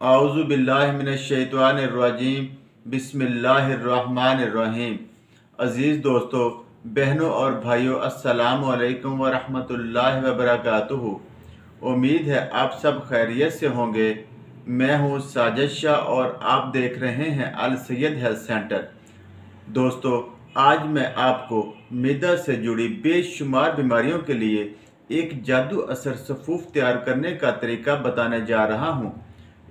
आऊज़ु बिल्लाहि मिनश्शैतानिर्रजीम बिस्मिल्लाहिर्रहमानिर्रहीम। अज़ीज़ दोस्तों, बहनों और भाइयों, अस्सलामु अलैकुम वरहमतुल्लाहि वबरकातुहू। उम्मीद है आप सब खैरियत से होंगे। मैं हूँ साजिद शाह और आप देख रहे हैं अल सैयद हेल्थ सेंटर। दोस्तों, आज मैं आपको मिदा से जुड़ी बेशुमार बीमारियों के लिए एक जादू असर सफ़ूफ तैयार करने का तरीका बताने जा रहा हूँ।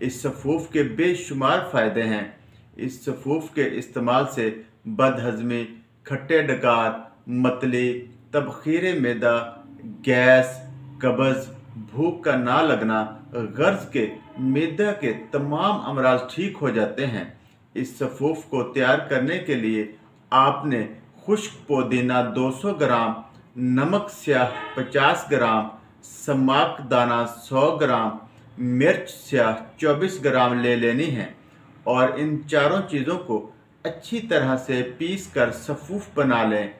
इस सफ़ूफ के बेशुमार फ़ायदे हैं। इस सफ़ूफ के इस्तेमाल से बदहज़मी, खट्टे डकार, मतली, तबख़ीर मैदा, गैस, कब्ज़, भूख का ना लगना, गर्ज के मैदा के तमाम अमराज ठीक हो जाते हैं। इस सफ़ूफ को तैयार करने के लिए आपने खुश्क पुदीना 200 ग्राम, नमक स्याह 50 ग्राम, समाक दाना 100 ग्राम, मिर्च स्याह 24 ग्राम ले लेनी है और इन चारों चीज़ों को अच्छी तरह से पीस कर सफ़ूफ बना लें।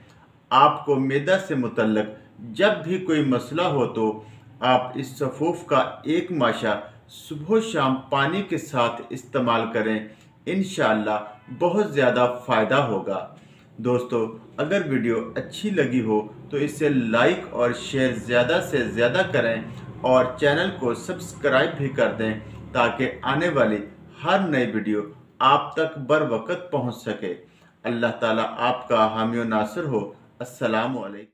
आपको मैदा से मुतल्लक जब भी कोई मसला हो तो आप इस सफ़ूफ का एक माशा सुबह शाम पानी के साथ इस्तेमाल करें। इंशाअल्लाह बहुत ज़्यादा फ़ायदा होगा। दोस्तों, अगर वीडियो अच्छी लगी हो तो इसे लाइक और शेयर ज़्यादा से ज़्यादा करें और चैनल को सब्सक्राइब भी कर दें ताकि आने वाली हर नई वीडियो आप तक बर वक्त पहुँच सके। अल्लाह ताला आपका हामी व नासिर हो। अस्सलामु अलैकुम।